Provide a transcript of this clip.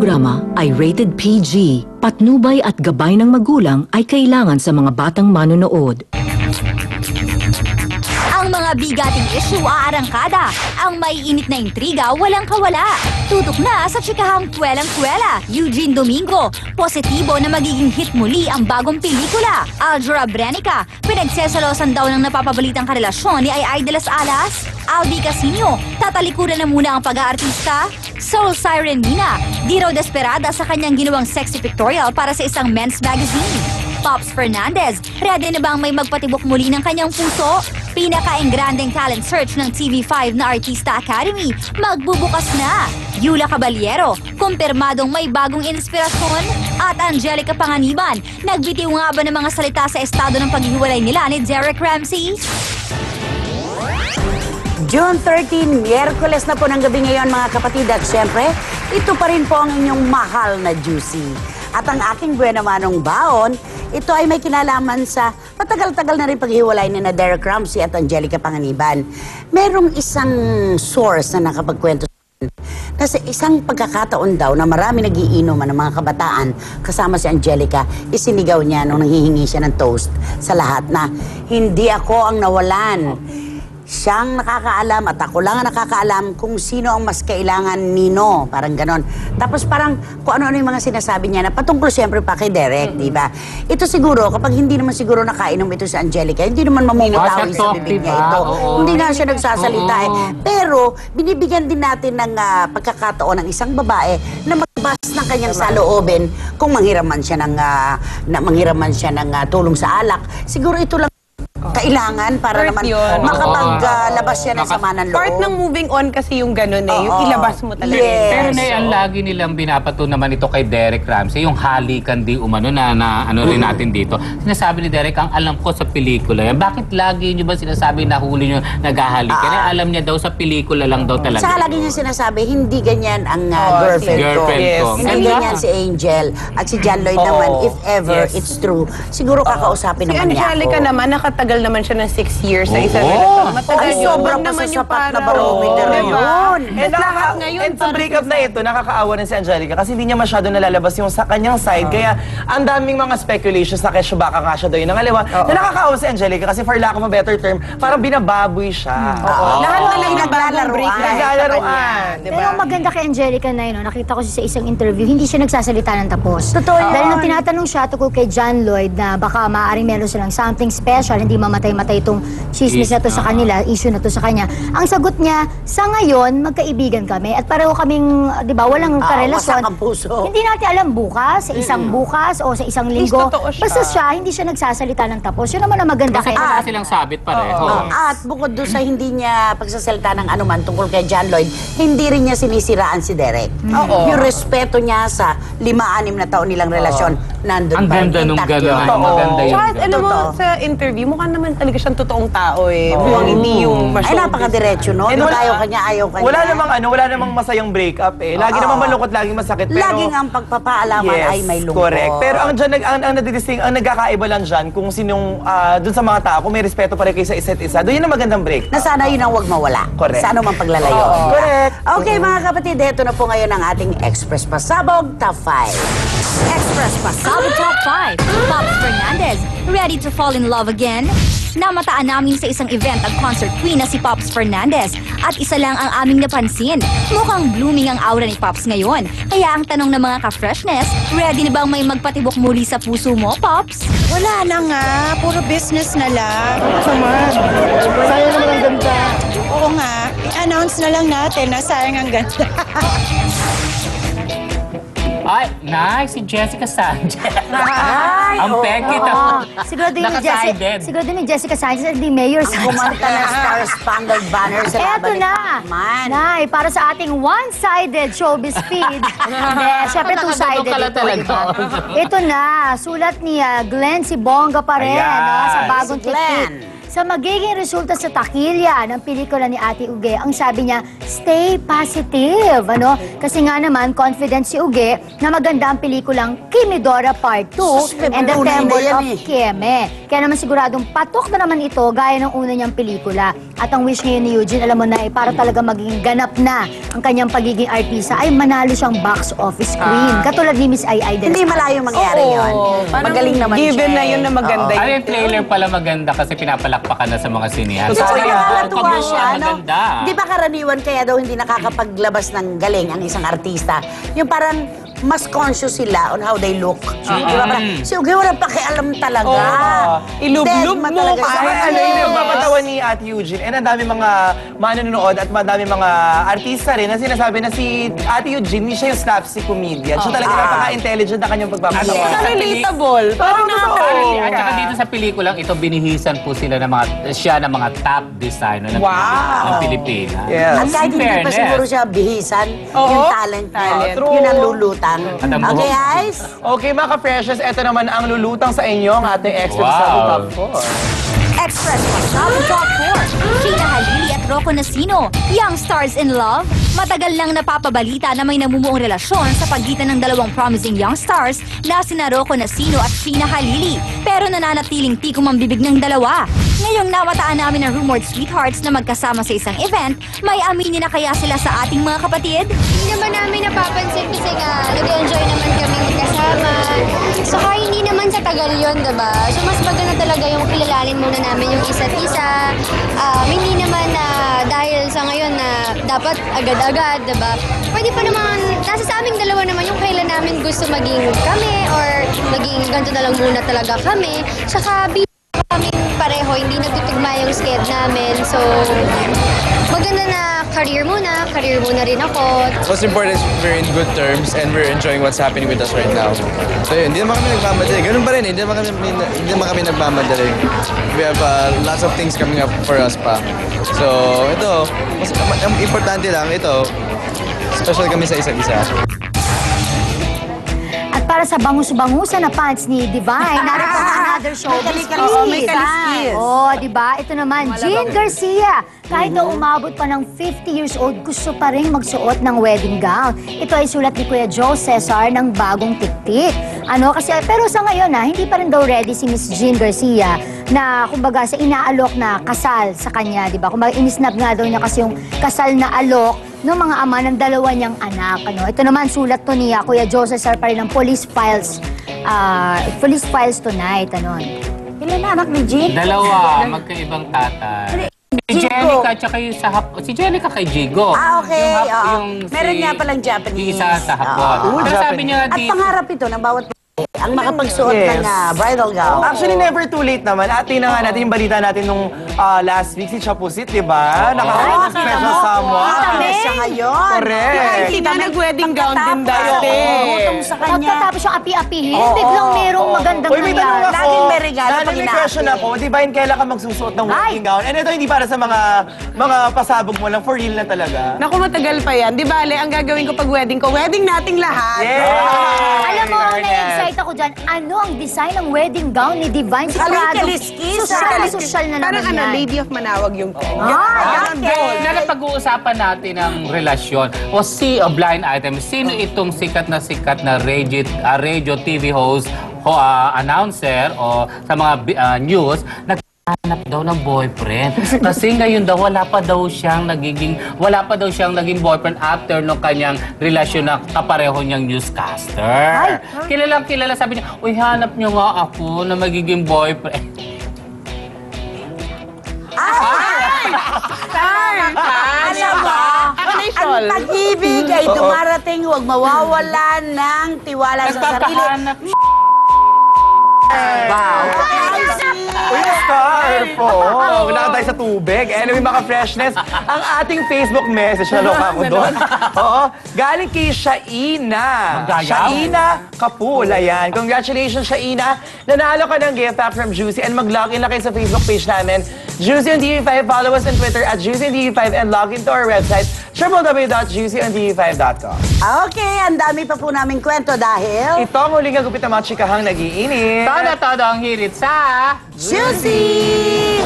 Programa ay rated PG. Patnubay at gabay ng magulang ay kailangan sa mga batang manonood. Ang mga bigating issue aarangkada. Ang maiinit na intriga walang kawala. Tutok na sa tsikahang Kwelang-Kwela. Eugene Domingo, positibo na magiging hit muli ang bagong pelikula. Aljura Brenica, pinagsesalosan daw ng napapabalitang karelasyon ni Ay de las Alas. Albi Casino, tatalikuran na muna ang pag-aartista. Soul Siren Nina, di raw desperada sa kanyang ginawang sexy pictorial para sa isang men's magazine. Pops Fernandez, ready na bang may magpatibok muli ng kanyang puso? Pinaka-engrandeng talent search ng TV5 na Artista Academy, magbubukas na. Yula Caballero, kumpirmadong may bagong inspirasyon. At Angelica Panganiban, nagbitiw nga ba ng mga salita sa estado ng paghihiwalay nila ni Derek Ramsey? June 13, Miyerkules na po ng gabi ngayon mga kapatid. At syempre, ito pa rin po ang inyong mahal na Juicy. At ang aking buena manong baon, ito ay may kinalaman sa matagal-tagal na rin paghiwalay ni na Derek Ramsey at Angelica Panganiban. Merong isang source na nakapagkwento na sa isang pagkakataon daw na marami nagiinuman ng mga kabataan kasama si Angelica, isinigaw niya nung nanghihingi siya ng toast sa lahat na hindi ako ang nawalan. Siyang nakakaalam at ako lang ang nakakaalam kung sino ang mas kailangan nino. Parang ganon. Tapos parang kung ano-ano yung mga sinasabi niya na patungkol siyempre pa kay Derek, di ba? Ito siguro, kapag hindi naman siguro nakainom ito si Angelica, hindi naman mamumutawi sa bibig niya ito. Hindi nga siya nagsasalita eh. Pero binibigyan din natin ng pagkakataon ng isang babae na magbas ng kanyang saloobin kung manghiraman siya ng tulong sa alak. Siguro ito lang kailangan para naman makapaglabas siya ng sama ng loob. Part ng moving on kasi yung ganun eh, yung ilabas mo talaga. Yes. Pero na ang lagi nilang binapato naman ito kay Derek Ramsey, yung halikan di umano na ano rin natin dito. Sinasabi ni Derek, ang alam ko sa pelikula yan. Bakit lagi niyo ba sinasabi na huli niyo naghahalikan? Alam niya daw sa pelikula lang daw talaga. Saka lagi niya sinasabi, hindi ganyan ang girlfriend ko. Yes. Hindi ganyan si Angel. At si John Lloyd naman, if ever it's true, siguro kakausapin naman niya ako. Si Angelica naman, nakatagal naman siya ng 6 years sa isang relasyon. Matagal yun. Sobrang naman yung sapat na barometer yun. And sa breakup na ito, nakakaawa rin si Angelica kasi hindi niya masyado nalalabas yung sa kanyang side. Kaya ang daming mga speculations na kesyo baka nga siya daw yung nangaliwa. Na nakakaawa si Angelica kasi for lack of a better term, parang binababoy siya. Lahat na lang naglalaroan. Pero maganda kay Angelica na yun, nakita ko siya sa isang interview, hindi siya nagsasalita ng tapos. Totoo yun. Dahil nung tinatanong siya tungkol kay John Lloyd na baka maaaring meron silang something special, hindi mamatay-matay itong chismis na to sa kanila, issue na to sa kanya. Ang sagot niya, sa ngayon, magkaibigan kami at pareho kaming, di ba, walang karelasyon. Wasak ang puso. Hindi natin alam bukas, sa isang bukas o sa isang linggo. Basta siya, hindi siya nagsasalita ng tapos. Yun naman ang maganda kay Kasi silang sabit pareho. At bukod doon sa hindi niya pagsasalita ng anuman tungkol kay John Lloyd, hindi rin niya sinisiraan si Derek. Yung respeto niya sa 5-6 na taon nilang relasyon, nandun pa rin. Ang ganda nung gano'n. Maganda yun. Kahit alam mo, sa interview, mukha naman talaga siyang totoong tao eh. Mukhang hindi yung Ay, napakadiretso, no? Ayaw kanya. Wala namang masayang breakup eh. Lagi namang malungkot, laging masakit. Pero laging ang pagpapaalaman ay may lungkot. Correct. Pero ang nagkakaiba lang dyan, kung sinong, dun sa mga tao, kung may respeto pa rin kayo sa isa't isa, doon yun ang magandang break. Na sana yun ang huwag mawala. Correct. Sa anumang paglalayo. Correct. Okay, mga kapatid, ito na po ngayon ang ating Express Pasabog Top 5. Express Pasabog Top 5. Pops Fernandez, ready to fall in love again? Namataan namin sa isang event ang concert queen na si Pops Fernandez at isa lang ang aming napansin. Mukhang blooming ang aura ni Pops ngayon. Kaya ang tanong ng mga ka-freshness, ready na bang may magpatibok muli sa puso mo, Pops? Wala na nga. Puro business na lang. Sayang naman ang ganda. Oo nga. I-announce na lang natin na sayang ang ganda. Ay, nice, si Jessica Sanchez. Ay, Ang peki to. Siguro din ni Jessica Sanchez at di Mayor Sanchez. Kumanta ng Star-Spangled Banner sa laban Eto ni na. Pacman. Nay, para sa ating one-sided showbiz feed. Siyempre two-sided Nakakadalo ito, talaga. diba? Ito na, sulat ni Glenn si Bongga pa rin, Ayan. no, sa bagong Si Glenn. tiktik. sa magiging resulta sa takilya ng pelikula ni Ate Uge, ang sabi niya, stay positive, ano? Kasi nga naman, confident si Uge na maganda ang pelikulang Kimidora Part 2 and The February Temple na yan of eh. Keme. Kaya naman siguradong patok na naman ito gaya ng una niyang pelikula. At ang wish ngayon ni Eugene, alam mo na, para talaga magiging ganap na ang kanyang pagiging artista, ay manalo siyang box office queen. Katulad ni Miss Ai Del Hindi malayong mangyari yun. Magaling naman siya. Given na yun na maganda Ay, yung trailer pala maganda kasi pinapalakpakan na sa mga sinihan. So, nakakatuwa siya, no? Maganda. Di ba karaniwan kaya daw hindi nakakapaglabas ng galing ang isang artista? Yung parang mas conscious sila on how they look. Di ba? Parang, si Uge walang pakialam talaga. Ilub-lub Dead man mo talaga siya. Kahit ano yung nagpapatawa ni Ate Eugene, and ang dami mga manonood at madami mga artista rin na sinasabi na si Ate Eugene, hindi siya yung slapstick comedian. So talaga napaka-intelligent na kanyang pagpapatawa. Parang relatable. Parang nakakalimutan. At saka dito sa pelikulang ito, binihisan po sila ng mga top designer ng Pilipinas. Yes. At kahit hindi pa Fairness. siguro siya bihisan, Oo. yung talent niya, True. yun ang lulutang. At ang Okay, buhok. guys? Okay mga ka-freshes, ito naman ang lulutang sa inyo, ang ating extra sa Wow. top 4. Express Pasab Top 4. Sheena Halili at Rocco Nacino, Young Stars in Love. Matagal nang napapabalita na may namumuong relasyon sa pagitan ng dalawang promising young stars na sina Rocco Nacino at Sheena Halili. Pero nananatiling tikom ang bibig ng dalawa. Ngayong nawataan namin ng rumored sweethearts na magkasama sa isang event, may aminin na kaya sila sa ating mga kapatid? Hindi naman namin napapansin kasi nga nag-enjoy naman kami magkasama. Saka hindi naman sa tagal yun, diba? So mas maganda talaga yung kilalanin muna namin yung isa't isa. Hindi naman na dahil sa ngayon na dapat agad-agad, diba? Pwede pa naman, nasa sa aming dalawa naman yung kailan namin gusto maging kami or maging ganito na lang muna talaga kami. Saka kaming pareho, hindi nagtutugma yung sked namin. So, maganda na career muna rin ako. Most important is we're in good terms and we're enjoying what's happening with us right now. So yun, hindi naman kami nagmamadali. Ganun pa rin, hindi naman kami nagmamadali. We have lots of things coming up for us pa. So ito, ang importante lang, ito, special kami sa isa't isa. At para sa bangus-bangusan na pants ni Divine, narito ang another showbiz kaliskis. quiz. May kaliskis. Oh, di ba? Ito naman, Jean Garcia. Kahit daw umabot pa ng 50 years old, gusto pa rin magsuot ng wedding gown. Ito ay sulat ni Kuya Joe Cesar ng bagong tiktik. Pero sa ngayon hindi pa rin daw ready si Miss Jean Garcia na kumbaga sa inaalok na kasal sa kanya, di ba? Kumbaga inisnap nga daw niya kasi yung kasal na alok ng mga ama ng dalawa niyang anak. Ito naman sulat to niya, Kuya Joe Cesar pa rin ng Police Files tonight. Ilan na anak ni Jean? Dalawa, magkaibang tatay. Si Jigo. Jenica, tsaka yung sa si Jenica kay Jigo. Okay, oo. Yung Meron nga palang Japanese. Isa sa hapon. Oo. Pero sabi niya At pangarap ito ng bawat ang makapagsuot Yes. ng bridal gown. Actually, never too late naman. Ate na nga natin yung balita natin nung last week, si Chapusit, di ba? Nakakita special someone. Kami siya ngayon. Correct. Hindi na nag-wedding gown din dati. Gutom sa kanya. Pagkatapos yung api-apihin, biglang merong magandang Uy, may tanong nangyari. ako. Laging may regalo pag May question ina-api. ako. Divine, kailan ka magsusuot ng wedding gown? And ito hindi para sa mga pasabog mo lang. For real na talaga. Naku, matagal pa yan. Di bale, ang gagawin ko pag wedding ko, wedding nating lahat. Yeah! Alam mo, na-excite ako dyan. Ano ang design ng wedding gown ni Divine? Kaliskis. Social na Parang naman yan. Lady of Manawag yung Okay. Na napag-uusapan natin ang relasyon o sea of blind items. Sino itong sikat na radio TV host o announcer o sa mga news naghanap daw ng boyfriend. Kasi ngayon daw wala pa daw siyang naging boyfriend after no kanyang relasyon na kapareho niyang newscaster. Kilala sabi niya, "Uy, hanap niyo nga ako na magiging boyfriend." Alam mo, ang pag-ibig ay dumarating, huwag mawawalan ng tiwala sa sarili. Nagkakahanap Wow. Uy, scarf! Oo, wala tayo sa tubig. Anyway, mga freshness, ang ating Facebook message, naloka ako doon. Oo, galing kay Shaina. Magayaw. Shaina Kapul, ayan. Congratulations, Shaina. Nanalo ka ng gift pack from Juicy and mag-login na kayo sa Facebook page namin Juicy on TV5. Follow us on Twitter at Juicy on TV5 and log into our website www.juicyondtv5.com. Okay, ang dami pa po naming kwento dahil... Ito ang huling agupit ng mga chikahang nag-iinit. Todo ang hirit sa... Juicy!